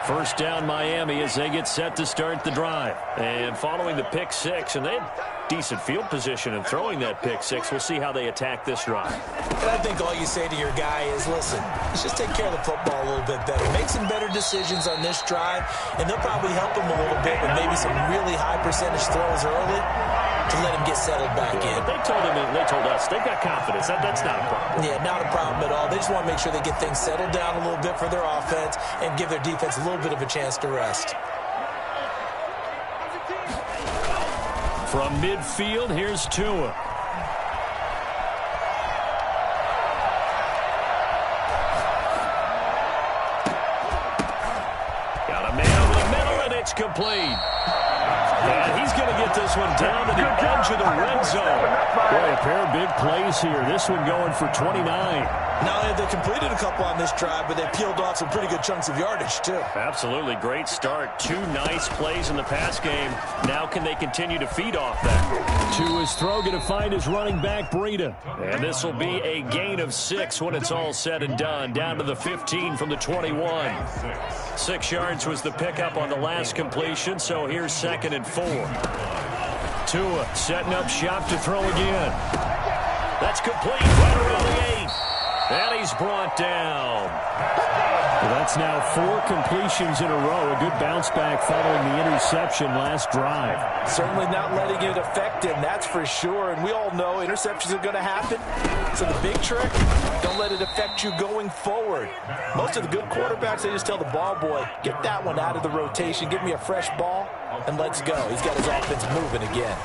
First down Miami as they get set to start the drive. And following the pick six, and they had decent field position in throwing that pick six. We'll see how they attack this drive. And I think all you say to your guy is, listen, let's just take care of the football a little bit better. Make some better decisions on this drive, and they'll probably help him a little bit with maybe some really high percentage throws early to let him get settled back in. But they told him, and they told us, they've got confidence. That's not a problem. Yeah, not a problem at all. They just want to make sure they get things settled down a little bit for their offense and give their defense a little bit of a chance to rest. From midfield, here's Tua. Got a man over the middle, and it's complete. And he's going to get this one down to the edge of the red zone. Boy, a pair of big plays here. This one going for 29. Not only have they completed a couple on this drive, but they peeled off some pretty good chunks of yardage, too. Absolutely. Great start. Two nice plays in the pass game. Now can they continue to feed off that? To his throw, going to find his running back, Breida. And this will be a gain of 6 when it's all said and done. Down to the 15 from the 21. 6 yards was the pickup on the last completion, so here's 2nd and 4. Tua setting up shop to throw again. That's complete right around the 8. And he's brought down. Well, that's now 4 completions in a row. A good bounce back following the interception last drive. Certainly not letting it affect him, that's for sure. And we all know interceptions are going to happen. So the big trick, don't let it affect you going forward. Most of the good quarterbacks, they just tell the ball boy, get that one out of the rotation, give me a fresh ball, and let's go. He's got his offense moving again.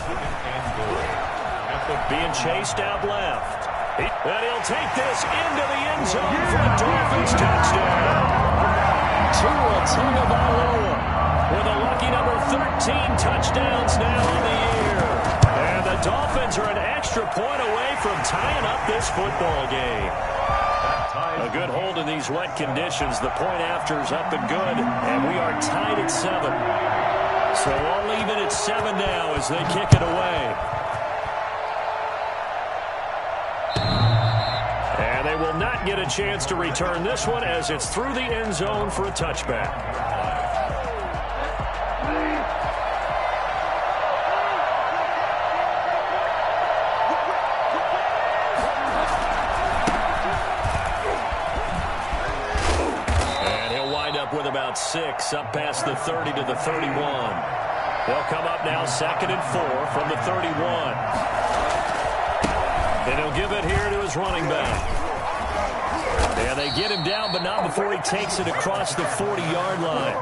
Being chased out left. And he'll take this into the end zone for a Dolphins touchdown. Tua Tagovailoa with a lucky number 13 touchdowns now on the year. And the Dolphins are an extra point away from tying up this football game. A good hold in these wet conditions. The point after's up and good, and we are tied at 7. So I'll leave it at 7 now as they kick it away. And they will not get a chance to return this one as it's through the end zone for a touchback. And he'll wind up with about 6 up past the 30 to the 31. They'll come up now 2nd and 4 from the 31. And he'll give it here to his running back. And they get him down, but not before he takes it across the 40-yard line.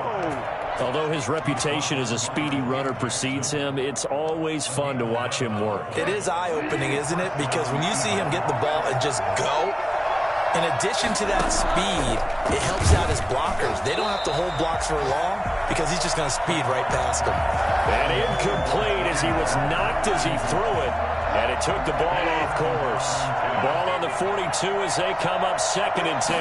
Although his reputation as a speedy runner precedes him, it's always fun to watch him work. It is eye-opening, isn't it? Because when you see him get the ball and just go, in addition to that speed, it helps out his blockers. They don't have to hold blocks for long because he's just going to speed right past them. And incomplete as he was knocked as he threw it. And it took the ball off course. Ball on the 42 as they come up 2nd and 10.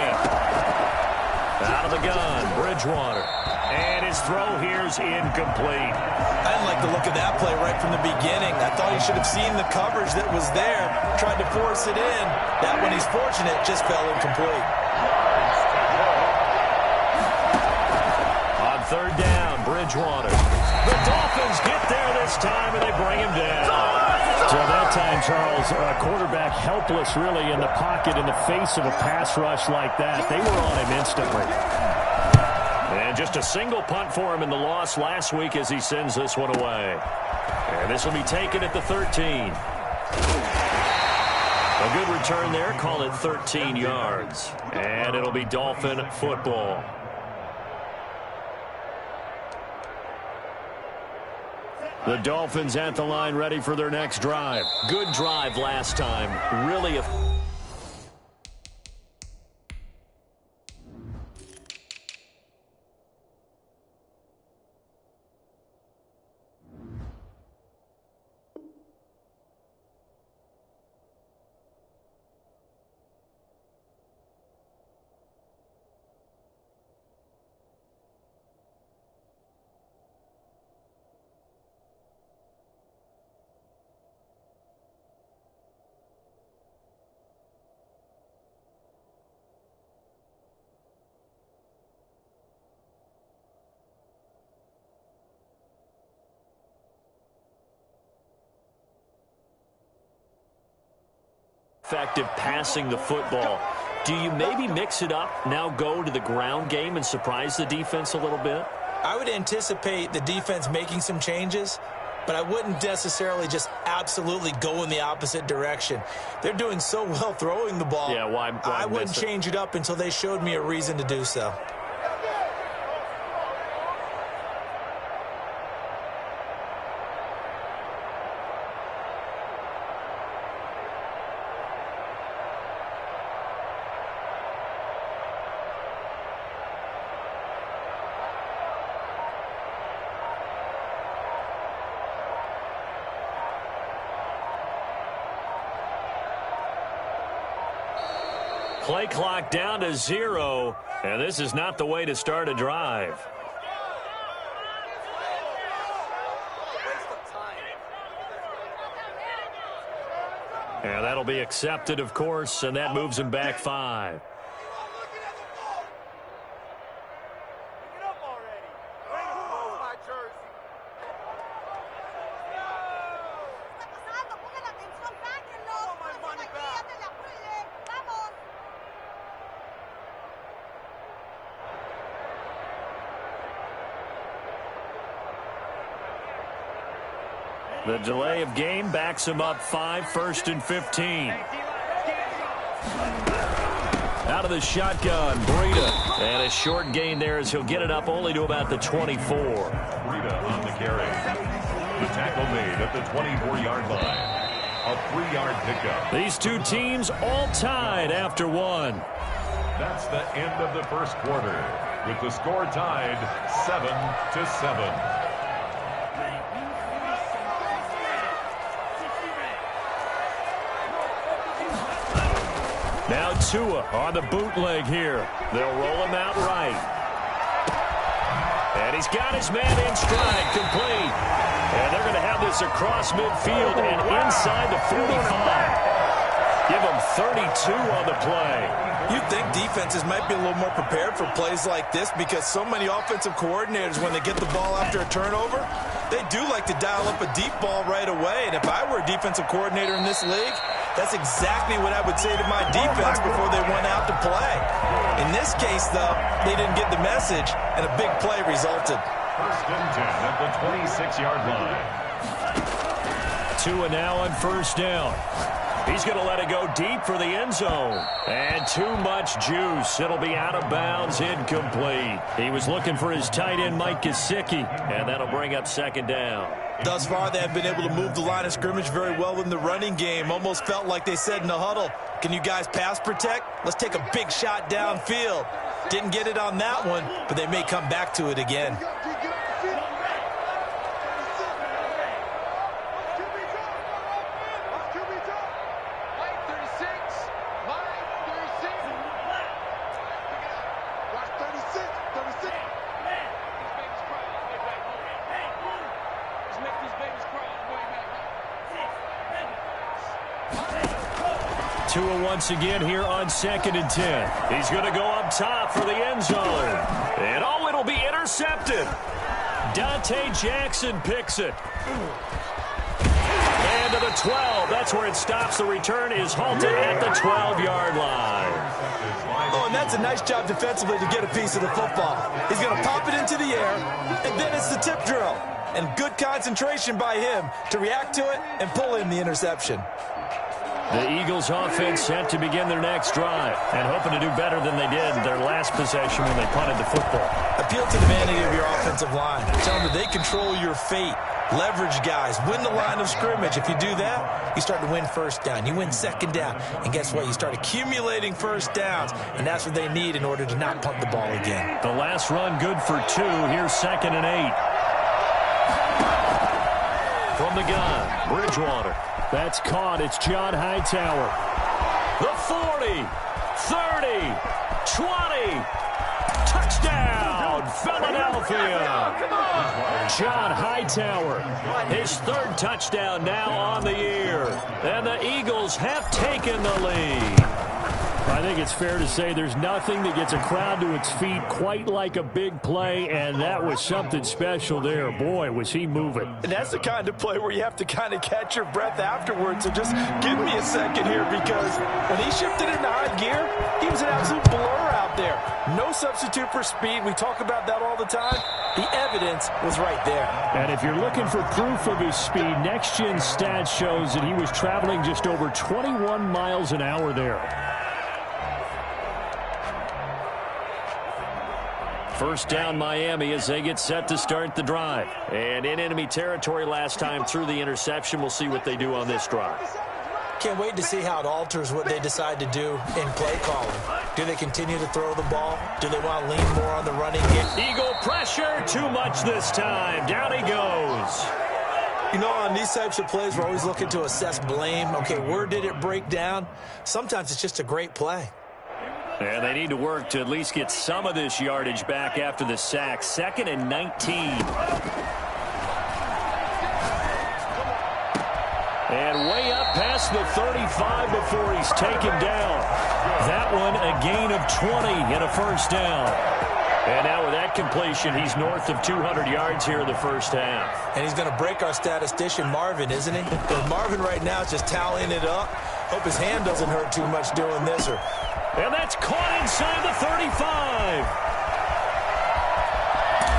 Out of the gun, Bridgewater. And his throw here's incomplete. I didn't like the look of that play right from the beginning. I thought he should have seen the coverage that was there, tried to force it in. That one, he's fortunate, just fell incomplete. On 3rd down, Bridgewater. The Dolphins get there this time, and they bring him down. So that time, Charles, quarterback helpless really in the pocket in the face of a pass rush like that. They were on him instantly. And just a single punt for him in the loss last week as he sends this one away. And this will be taken at the 13. A good return there. Call it 13 yards. And it'll be Dolphin football. The Dolphins at the line ready for their next drive. Good drive last time. Really effective passing the football. Do you maybe mix it up, now go to the ground game and surprise the defense a little bit? I would anticipate the defense making some changes, but I wouldn't necessarily just absolutely go in the opposite direction. They're doing so well throwing the ball. Yeah, why I wouldn't change it up until they showed me a reason to do so. Play clock down to 0, and this is not the way to start a drive. And that'll be accepted, of course, and that moves him back 5. The delay of game backs him up 5, 1st and 15. Out of the shotgun, Breida. And a short gain there as he'll get it up only to about the 24. Breida on the carry. The tackle made at the 24-yard line. A 3-yard pickup. These two teams all tied after 1. That's the end of the first quarter, with the score tied 7-7. Now Tua on the bootleg here. They'll roll him out right. And he's got his man in stride, complete. And they're going to have this across midfield and inside the 45. Give him 32 on the play. You'd think defenses might be a little more prepared for plays like this because so many offensive coordinators, when they get the ball after a turnover, they do like to dial up a deep ball right away. And if I were a defensive coordinator in this league, that's exactly what I would say to my defense before they went out to play. In this case, though, they didn't get the message, and a big play resulted. 1st and 10 at the 26-yard line. Tua now on 1st down. He's going to let it go deep for the end zone. And too much juice. It'll be out of bounds, incomplete. He was looking for his tight end, Mike Gesicki, and that'll bring up 2nd down. Thus far, they have been able to move the line of scrimmage very well in the running game. Almost felt like they said in the huddle, can you guys pass protect? Let's take a big shot downfield. Didn't get it on that one, but they may come back to it again. Tua once again here on 2nd and 10. He's going to go up top for the end zone. And oh, it'll be intercepted. Dante Jackson picks it. And to the 12. That's where it stops. The return is halted at the 12-yard line. Oh, and that's a nice job defensively to get a piece of the football. He's going to pop it into the air, and then it's the tip drill. And good concentration by him to react to it and pull in the interception. The Eagles offense set to begin their next drive and hoping to do better than they did their last possession when they punted the football. Appeal to the vanity of your offensive line. Tell them that they control your fate. Leverage guys. Win the line of scrimmage. If you do that, you start to win 1st down. You win 2nd down. And guess what? You start accumulating 1st downs. And that's what they need in order to not punt the ball again. The last run good for 2. Here's 2nd and 8. From the gun, Bridgewater. That's caught. It's John Hightower. The 40, 30, 20. Touchdown, Philadelphia. John Hightower, his 3rd touchdown now on the year. And the Eagles have taken the lead. By think it's fair to say there's nothing that gets a crowd to its feet quite like a big play, and that was something special there. Boy, was he moving. And that's the kind of play where you have to kind of catch your breath afterwards. So just give me a second here, because when he shifted into high gear, he was an absolute blur out there. No substitute for speed. We talk about that all the time. The evidence was right there. And if you're looking for proof of his speed, Next Gen Stats shows that he was traveling just over 21 miles an hour there. First down Miami as they get set to start the drive. And in enemy territory last time through the interception. We'll see what they do on this drive. Can't wait to see how it alters what they decide to do in play calling. Do they continue to throw the ball? Do they want to lean more on the running game? Eagle pressure, too much this time. Down he goes. You know, on these types of plays, we're always looking to assess blame. Okay, where did it break down? Sometimes it's just a great play. And they need to work to at least get some of this yardage back after the sack. 2nd and 19. And way up past the 35 before he's taken down. That one a gain of 20 and a first down. And now with that completion, he's north of 200 yards here in the first half. And he's going to break our statistician, Marvin, isn't he? Because Marvin right now is just tallying it up. Hope his hand doesn't hurt too much doing this. And that's caught inside the 35.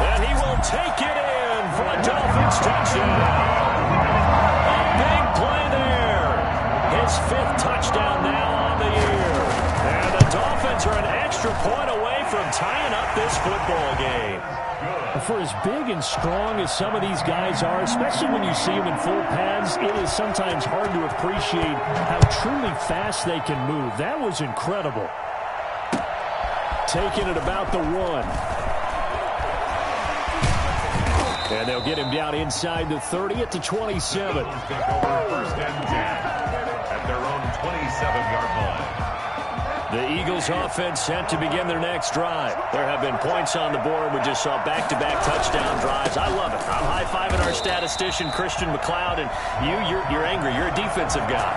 And he will take it in for a Dolphins touchdown. A big play there. His 5th touchdown now on the year. And the Dolphins are an extra point away from tying up this football game. For as big and strong as some of these guys are, especially when you see them in full pads, it is sometimes hard to appreciate how truly fast they can move. That was incredible. Taking it about the 1. And they'll get him down inside the 30 at the 27. Take over 1st and 10 at their own 27-yard line. The Eagles offense set to begin their next drive. There have been points on the board. We just saw back-to-back touchdown drives. I love it. I'm high-fiving our statistician, Christian McLeod, and you're angry. You're a defensive guy.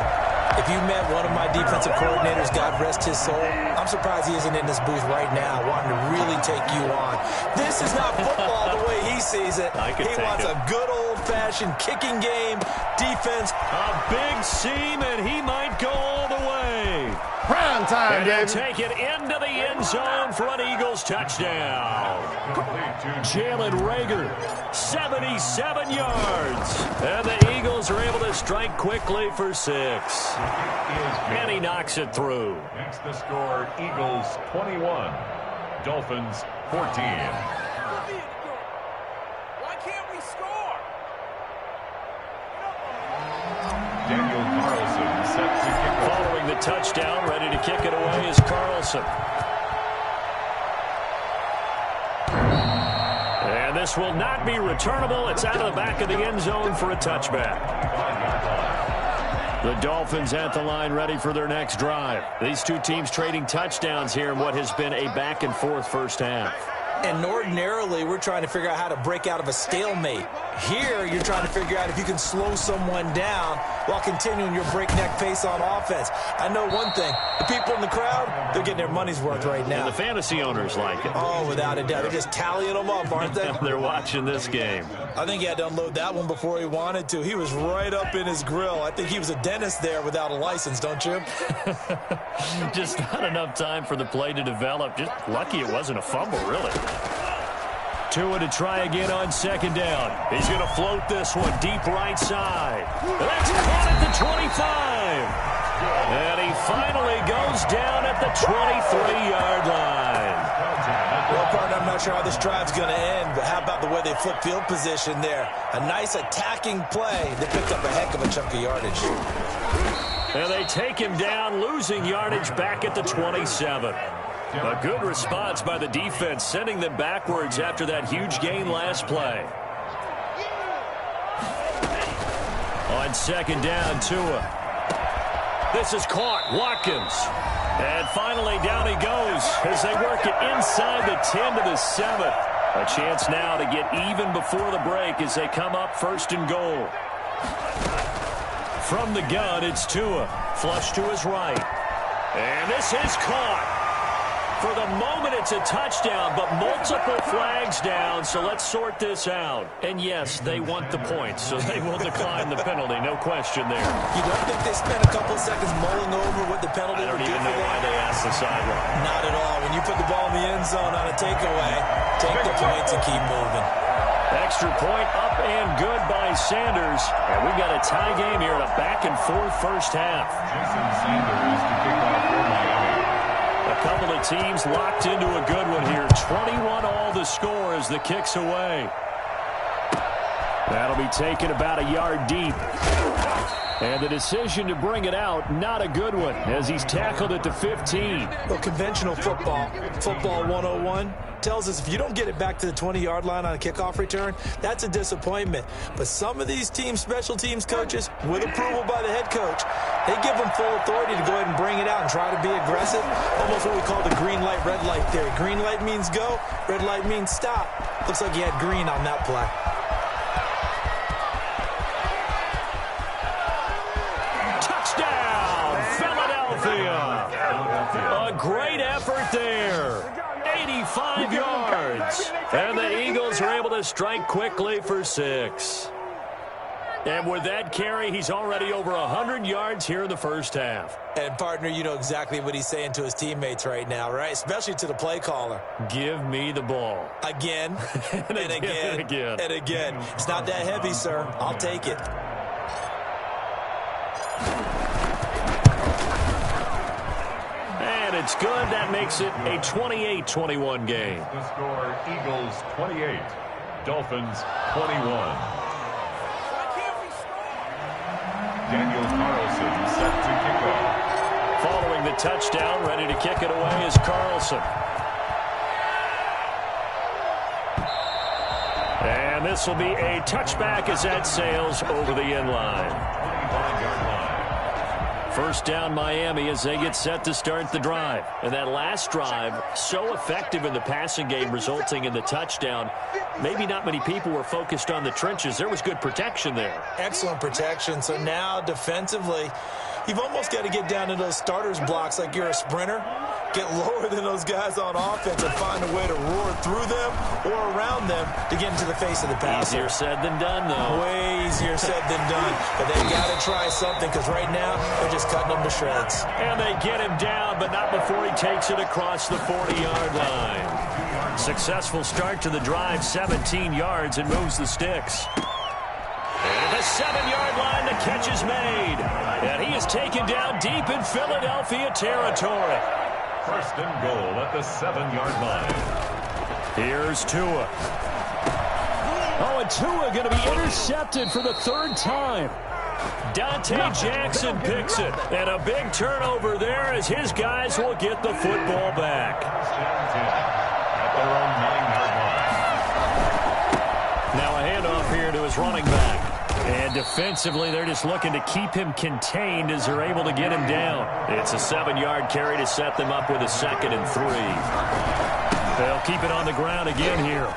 If you met one of my defensive coordinators, God rest his soul, I'm surprised he isn't in this booth right now wanting to really take you on. This is not football the way he sees it. He wants a good old-fashioned kicking game, defense. A big seam, and he might go all the way. Prime time, and he'll take it into the end zone for an Eagles touchdown. Jalen Reagor, 77 yards. And the Eagles are able to strike quickly for 6. And he knocks it through. Makes the score Eagles 21, Dolphins 14. Why can't we score? Daniel Carlson set to kick off. Following the touchdown, ready to kick it away is Carlson. And this will not be returnable. It's out of the back of the end zone for a touchback. The Dolphins at the line ready for their next drive. These two teams trading touchdowns here in what has been a back-and-forth first half. And ordinarily, we're trying to figure out how to break out of a stalemate. Here, you're trying to figure out if you can slow someone down while continuing your breakneck pace on offense. I know one thing. The people in the crowd, they're getting their money's worth right now. And the fantasy owners like it. Oh, without a doubt. They're just tallying them up, aren't they? They're watching this game. I think he had to unload that one before he wanted to. He was right up in his grill. I think he was a dentist there without a license, don't you? Just not enough time for the play to develop. Just lucky it wasn't a fumble, really. Tua to try again on 2nd down. He's going to float this one deep right side. That's caught at the 25. And he finally goes down at the 23-yard line. Well, partner, I'm not sure how this drive's going to end, but how about the way they flip field position there? A nice attacking play. They picked up a heck of a chunk of yardage. And they take him down, losing yardage back at the 27. A good response by the defense, sending them backwards after that huge gain last play. On 2nd down, Tua. This is caught. Watkins. And finally down he goes as they work it inside the 10 to the 7. A chance now to get even before the break as they come up 1st and goal. From the gun, it's Tua. Flush to his right. And this is caught. For the moment, it's a touchdown, but multiple flags down, so let's sort this out. And yes, they want the points, so they will decline the penalty, no question there. You don't think they spent a couple seconds mulling over what the penalty would do? I don't even know why they asked the sideline. Not at all. When you put the ball in the end zone on a takeaway, take the points and keep moving. Extra point up and good by Sanders. And we've got a tie game here in a back-and-forth first half. Jason Sanders to kick off for Miami. A couple of teams locked into a good one here. 21 all the score as the kick's away. That'll be taken about a yard deep. And the decision to bring it out, not a good one, as he's tackled at the 15. Well, conventional football 101, tells us if you don't get it back to the 20-yard line on a kickoff return, that's a disappointment. But some of these teams, special teams coaches, with approval by the head coach, they give them full authority to go ahead and bring it out and try to be aggressive. Almost what we call the green light, red light theory. Green light means go, red light means stop. Looks like he had green on that play. A great effort there. 85 yards. And the Eagles are able to strike quickly for 6. And with that carry, he's already over 100 yards here in the first half. And, partner, you know exactly what he's saying to his teammates right now, right? Especially to the play caller. Give me the ball. Again, and again, and again. It's not that heavy, sir. I'll take it. And it's good. That makes it a 28-21 game. The score, Eagles 28, Dolphins 21. Daniel Carlson set to kick off. Following the touchdown, ready to kick it away is Carlson. And this will be a touchback as that sails over the end line. 25-yard line. First down Miami as they get set to start the drive. And that last drive, so effective in the passing game, resulting in the touchdown. Maybe not many people were focused on the trenches. There was good protection there. Excellent protection. So now defensively, you've almost got to get down to those starters blocks like you're a sprinter. Get lower than those guys on offense and find a way to roar through them or around them to get into the face of the passer. Easier said than done, though. Way easier said than done. But they've got to try something because right now they're just cutting them to shreds. And they get him down, but not before he takes it across the 40-yard line. Successful start to the drive, 17 yards, and moves the sticks. And the 7-yard line, the catch is made. And he is taken down deep in Philadelphia territory. First and goal at the 7-yard line. Here's Tua. Oh, and Tua going to be intercepted for the 3rd time. Dante Jackson picks it. And a big turnover there as his guys will get the football back. At their own 9-yard line. Now a handoff here to his running back. And defensively, they're just looking to keep him contained as they're able to get him down. It's a 7-yard carry to set them up with a 2nd and 3. They'll keep it on the ground again here.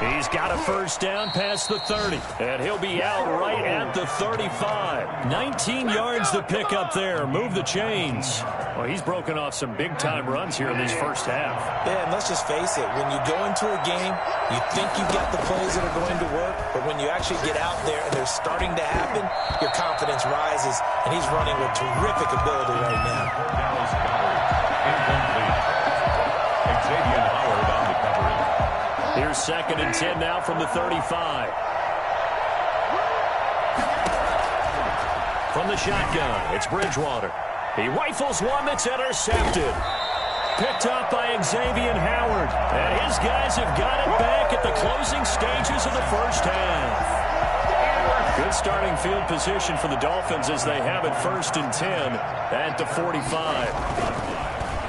He's got a first down past the 30. And he'll be out right at the 35. 19 yards to pick up there. Move the chains. Well, he's broken off some big-time runs here in this first half. Yeah, and let's just face it. When you go into a game, you think you've got the plays that are going to work. But when you actually get out there and they're starting to happen, your confidence rises. And he's running with terrific ability right now. Dallas Goedert, incomplete. Xavier Howard on the coverage. Here's 2nd and 10 now from the 35. From the shotgun, it's Bridgewater. He rifles one that's intercepted. Picked up by Xavier Howard. And his guys have got it back at the closing stages of the first half. Good starting field position for the Dolphins as they have it 1st and 10 at the 45.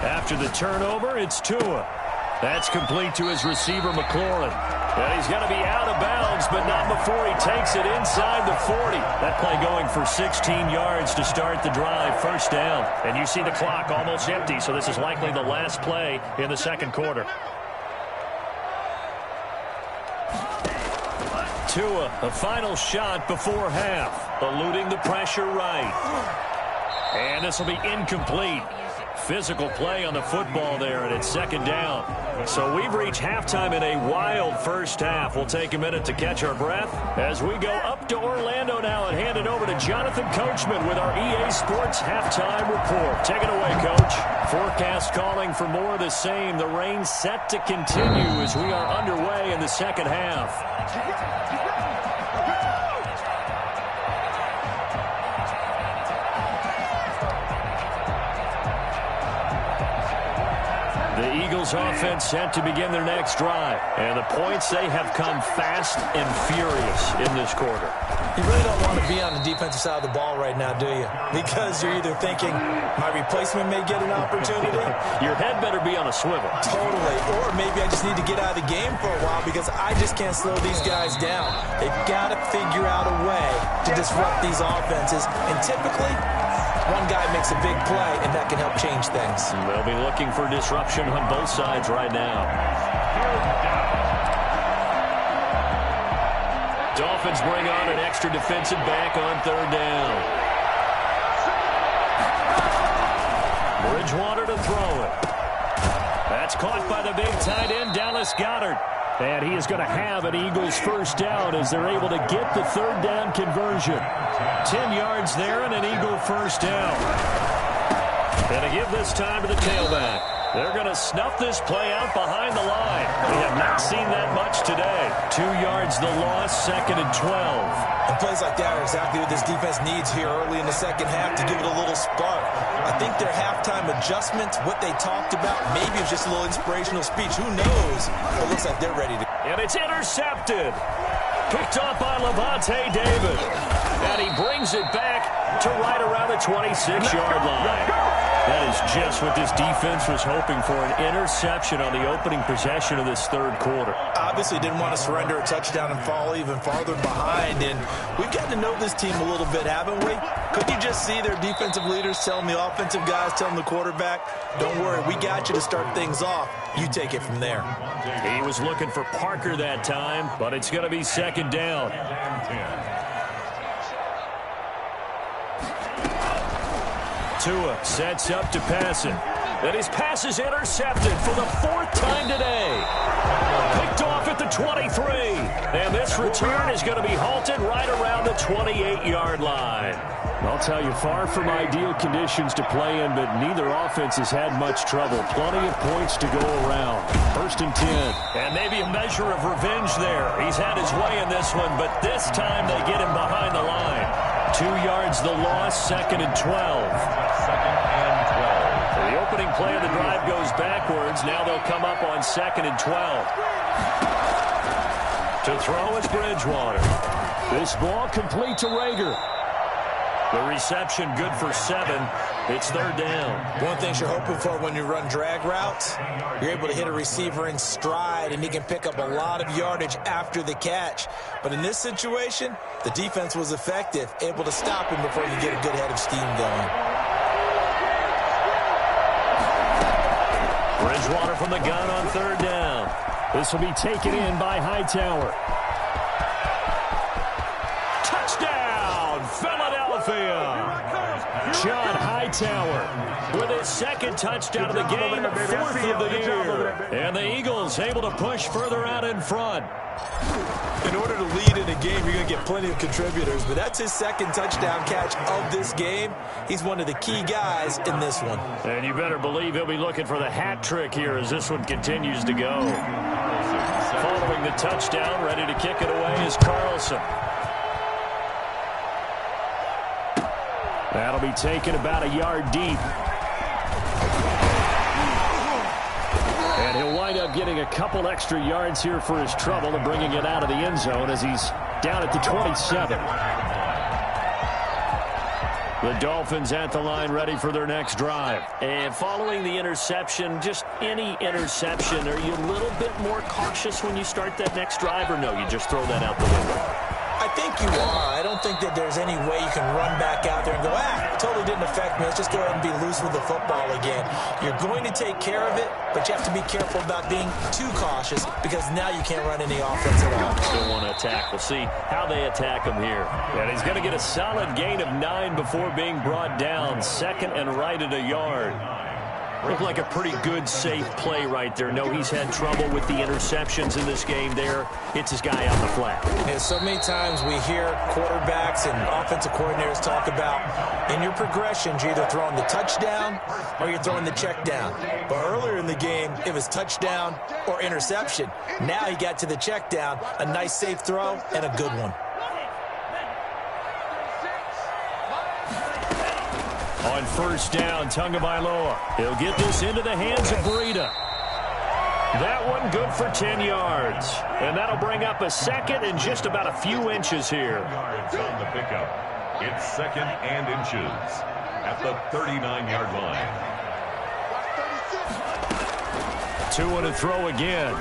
After the turnover, it's Tua. That's complete to his receiver, McLaurin. And he's going to be out of bounds, but not before he takes it inside the 40. That play going for 16 yards to start the drive, 1st down. And you see the clock almost empty, so this is likely the last play in the 2nd quarter. Tua, a final shot before half, eluding the pressure right. And this will be incomplete. Physical play on the football there, and it's second down. So we've reached halftime in a wild first half. We'll take a minute to catch our breath as we go up to Orlando now and hand it over to Jonathan Coachman with our EA Sports Halftime Report. Take it away, Coach. Forecast calling for more of the same. The rain set to continue as we are underway in the second half. The Eagles offense set to begin their next drive. And the points, they have come fast and furious in this quarter. You really don't want to be on the defensive side of the ball right now, do you? Because you're either thinking, my replacement may get an opportunity. Your head better be on a swivel. Totally. Or maybe I just need to get out of the game for a while because I just can't slow these guys down. They've got to figure out a way to disrupt these offenses. And typically, one guy makes a big play, and that can help change things. They'll be looking for disruption on both sides right now. Dolphins bring on an extra defensive back on third down. Bridgewater to throw it. That's caught by the big tight end, Dallas Goedert. And he is going to have an Eagles first down as they're able to get the third down conversion. 10 yards there and an Eagle first down. And to give this time to the tailback. They're going to snuff this play out behind the line. We have not seen that much today. 2 yards the loss, second and 12. And plays like that are exactly what this defense needs here early in the second half to give it a little spark. I think their halftime adjustments, what they talked about, maybe it's just a little inspirational speech. Who knows? It looks like they're ready to. And it's intercepted. Picked off by Lavonte David. And he brings it back to right around the 26-yard line. That is just what this defense was hoping for, an interception on the opening possession of this third quarter. Obviously didn't want to surrender a touchdown and fall even farther behind. And we've gotten to know this team a little bit, haven't we? Could you just see their defensive leaders telling the offensive guys, telling the quarterback, don't worry, we got you to start things off. You take it from there. He was looking for Parker that time, but it's going to be second down. Tua sets up to pass it. And his pass is intercepted for the fourth time today. Picked off at the 23. And this return is going to be halted right around the 28-yard line. I'll tell you, far from ideal conditions to play in, but neither offense has had much trouble. Plenty of points to go around. First and 10. And maybe a measure of revenge there. He's had his way in this one, but this time they get him behind the line. 2 yards the loss, second and 12. The opening play of the drive goes backwards. Now they'll come up on second and 12. To throw is Bridgewater. This ball complete to Rager. The reception good for 7. It's third down. One thing you're hoping for when you run drag routes, you're able to hit a receiver in stride, and he can pick up a lot of yardage after the catch. But in this situation, the defense was effective, able to stop him before you get a good head of steam going. Bridgewater from the gun on third down. This will be taken in by Hightower. Touchdown, Philadelphia! John Hightower with his second touchdown of the game, fourth of the year. And the Eagles able to push further out in front. In order to lead in a game, you're going to get plenty of contributors, but that's his second touchdown catch of this game. He's one of the key guys in this one. And you better believe he'll be looking for the hat trick here as this one continues to go. Following the touchdown, ready to kick it away is Carlson. That'll be taken about a yard deep. And he'll wind up getting a couple extra yards here for his trouble and bringing it out of the end zone as he's down at the 27. The Dolphins at the line ready for their next drive. And following the interception, just any interception, are you a little bit more cautious when you start that next drive, or no, you just throw that out the window? I think you are. I don't think that there's any way you can run back out there and go, it totally didn't affect me. Let's just go ahead and be loose with the football again. You're going to take care of it, but you have to be careful about being too cautious because now you can't run any offense at all. Still want to attack. We'll see how they attack him here. And he's going to get a solid gain of 9 before being brought down. Second and right at a yard. Looked like a pretty good, safe play right there. No, he's had trouble with the interceptions in this game there. It's his guy on the flat. And so many times we hear quarterbacks and offensive coordinators talk about in your progressions, you're either throwing the touchdown or you're throwing the check down. But earlier in the game, it was touchdown or interception. Now he got to the check down, a nice safe throw and a good one. On first down, Tagovailoa. He'll get this into the hands of Breida. That one good for 10 yards. And that'll bring up a second and just about a few inches here. Yards on the pickup. It's second and inches at the 39-yard line. 2 on a throw again.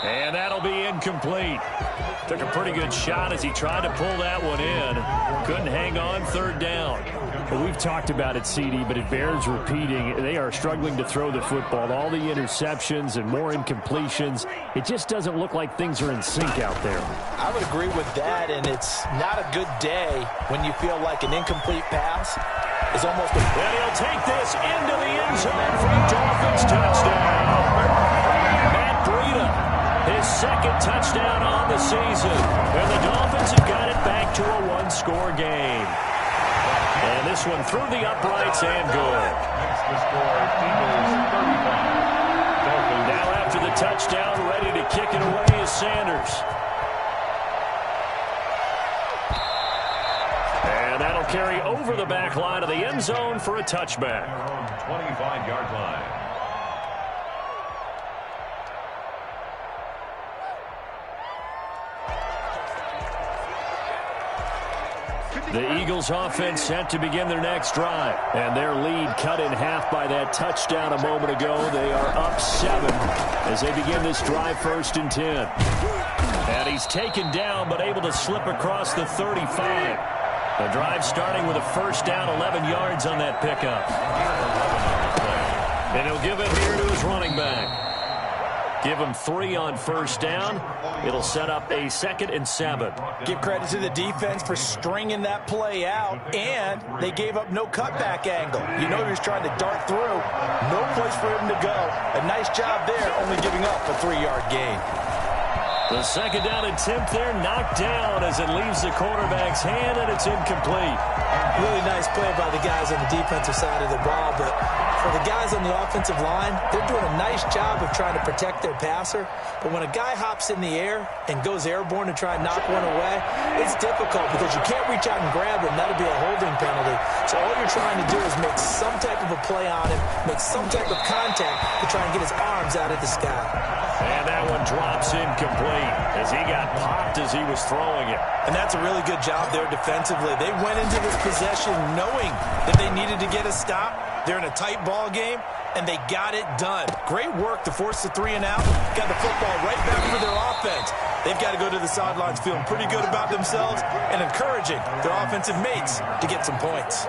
And that'll be incomplete. Took a pretty good shot as he tried to pull that one in. Couldn't hang on, third down. Well, we've talked about it, CD, but it bears repeating. They are struggling to throw the football. All the interceptions and more incompletions. It just doesn't look like things are in sync out there. I would agree with that, and it's not a good day when you feel like an incomplete pass is almost a... And he'll take this into the end zone for a Dolphins touchdown. Matt Breida. His second touchdown on the season. And the Dolphins have got it back to a one-score game. And this one through the uprights and good. Makes the score Eagles 35. Now after the touchdown, ready to kick it away is Sanders. And that'll carry over the back line of the end zone for a touchback. 25-yard line. The Eagles offense set to begin their next drive. And their lead cut in half by that touchdown a moment ago. They are up 7 as they begin this drive, 1st and 10. And he's taken down but able to slip across the 35. The drive starting with a first down, 11 yards on that pickup. And he'll give it here to his running back. Give him 3 on first down. It'll set up a 2nd and 7. Give credit to the defense for stringing that play out, and they gave up no cutback angle. You know he was trying to dart through. No place for him to go. A nice job there, only giving up a 3-yard gain. The second down attempt there knocked down as it leaves the quarterback's hand, and it's incomplete. Really nice play by the guys on the defensive side of the ball, but for the guys on the offensive line, they're doing a nice job of trying to protect their passer. But when a guy hops in the air and goes airborne to try and knock one away, it's difficult because you can't reach out and grab him. That'll be a holding penalty. So all you're trying to do is make some type of a play on him, make some type of contact to try and get his arms out of the sky. And that one drops incomplete as he got popped as he was throwing it. And that's a really good job there defensively. They went into this possession knowing that they needed to get a stop. They're in a tight ball game, and they got it done. Great work to force the 3 and out. Got the football right back for their offense. They've got to go to the sidelines feeling pretty good about themselves and encouraging their offensive mates to get some points.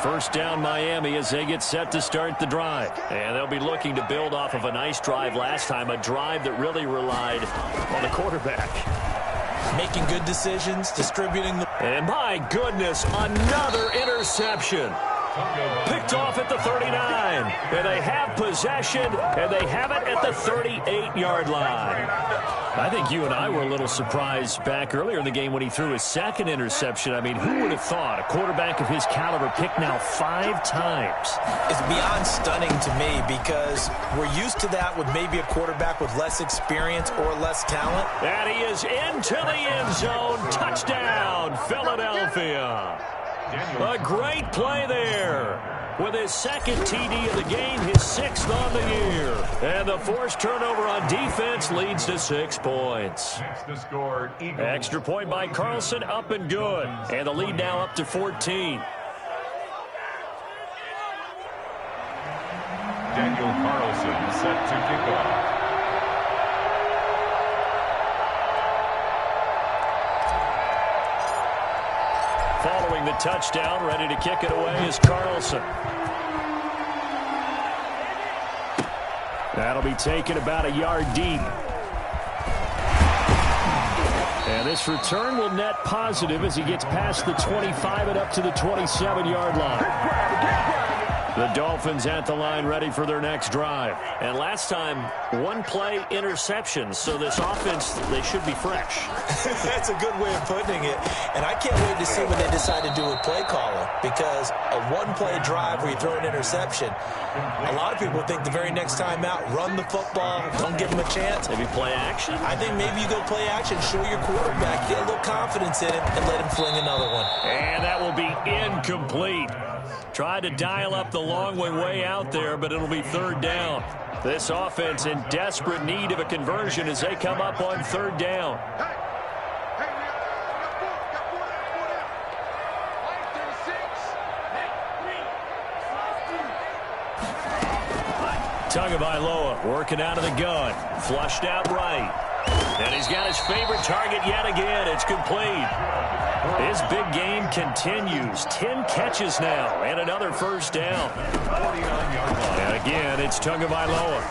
First down Miami as they get set to start the drive. And they'll be looking to build off of a nice drive last time, a drive that really relied on the quarterback. Making good decisions, distributing the... And my goodness, another interception. Picked off at the 39. And they have possession, and they have it at the 38-yard line. I think you and I were a little surprised back earlier in the game when he threw his second interception. I mean, who would have thought a quarterback of his caliber picked now 5 times? It's beyond stunning to me because we're used to that with maybe a quarterback with less experience or less talent. And he is into the end zone. Touchdown, Philadelphia. A great play there. With his second TD of the game, his 6th on the year. And the forced turnover on defense leads to 6 points. Extra point by Carlson, up and good. And the lead now up to 14. Daniel Carlson set to kick off. following the touchdown, ready to kick it away is Carlson. That'll be taken about a yard deep. And this return will net positive as he gets past the 25 and up to the 27-yard line. The Dolphins at the line ready for their next drive. And last time, one-play interception. So this offense, they should be fresh. That's a good way of putting it. And I can't wait to see what they decide to do with play calling, because a one-play drive where you throw an interception, a lot of people think the very next time out, run the football, don't give them a chance. Maybe play action? I think maybe you go play action, show your quarterback, get a little confidence in him, and let him fling another one. And that will be incomplete. Tried to dial up the long way out there, but it'll be third down. This offense in desperate need of a conversion as they come up on third down. Tagovailoa working out of the gun. Flushed out right. And he's got his favorite target yet again. It's complete. His big game continues. 10 catches now and another first down. And again, it's Tagovailoa.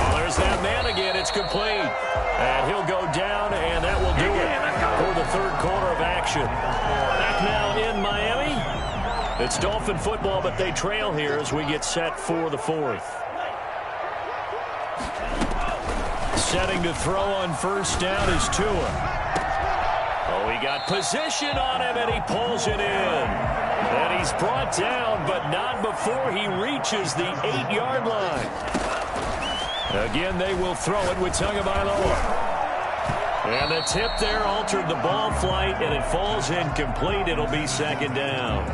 Oh, there's that man again. It's complete. And he'll go down, and that will do it for the third quarter of action. Back now in Miami. It's Dolphin football, but they trail here as we get set for the fourth. Setting to throw on first down is Tua. Oh, he got position on him, and he pulls it in. And he's brought down, but not before he reaches the 8-yard line. Again, they will throw it with Tagovailoa. And the tip there altered the ball flight, and it falls incomplete. It'll be second down.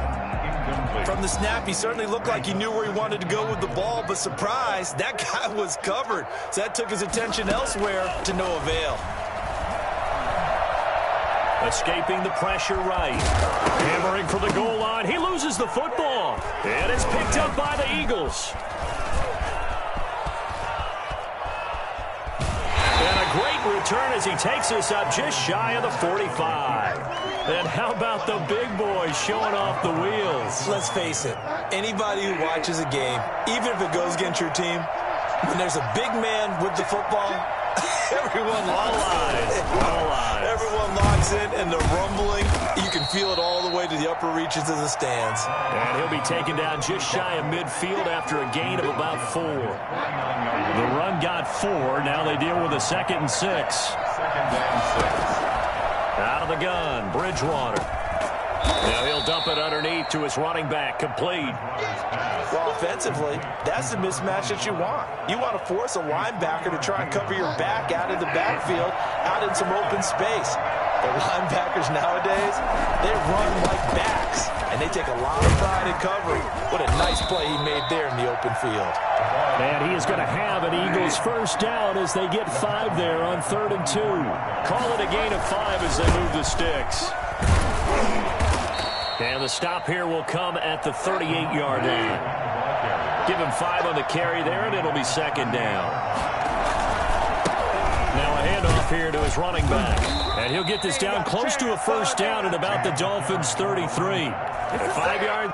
From the snap, he certainly looked like he knew where he wanted to go with the ball, but surprise, that guy was covered. So that took his attention elsewhere to no avail. Escaping the pressure right. Hammering for the goal line. He loses the football. And it's picked up by the Eagles. And a great return as he takes us up just shy of the 45. And how about the big boys showing off the wheels? Let's face it, anybody who watches a game, even if it goes against your team, when there's a big man with the football, everyone locks in. Everyone locks in, and the rumbling, you can feel it all the way to the upper reaches of the stands. And he'll be taken down just shy of midfield after a gain of about 4. The run got 4. Now they deal with a 2nd and 6. Out of the gun, Bridgewater. Now he'll dump it underneath to his running back, complete. Well, offensively, that's the mismatch that you want. You want to force a linebacker to try and cover your back out of the backfield, out in some open space. The linebackers nowadays, they run like backs, and they take a lot of pride in covering. What a nice play he made there in the open field. And he is going to have an Eagles first down as they get 5 there on 3rd and 2. Call it a gain of 5 as they move the sticks. And the stop here will come at the 38-yard line. Give him 5 on the carry there, and it'll be 2nd down. Now a handoff here to his running back. And he'll get this down close to a first down at about the Dolphins' 33. 5 yards.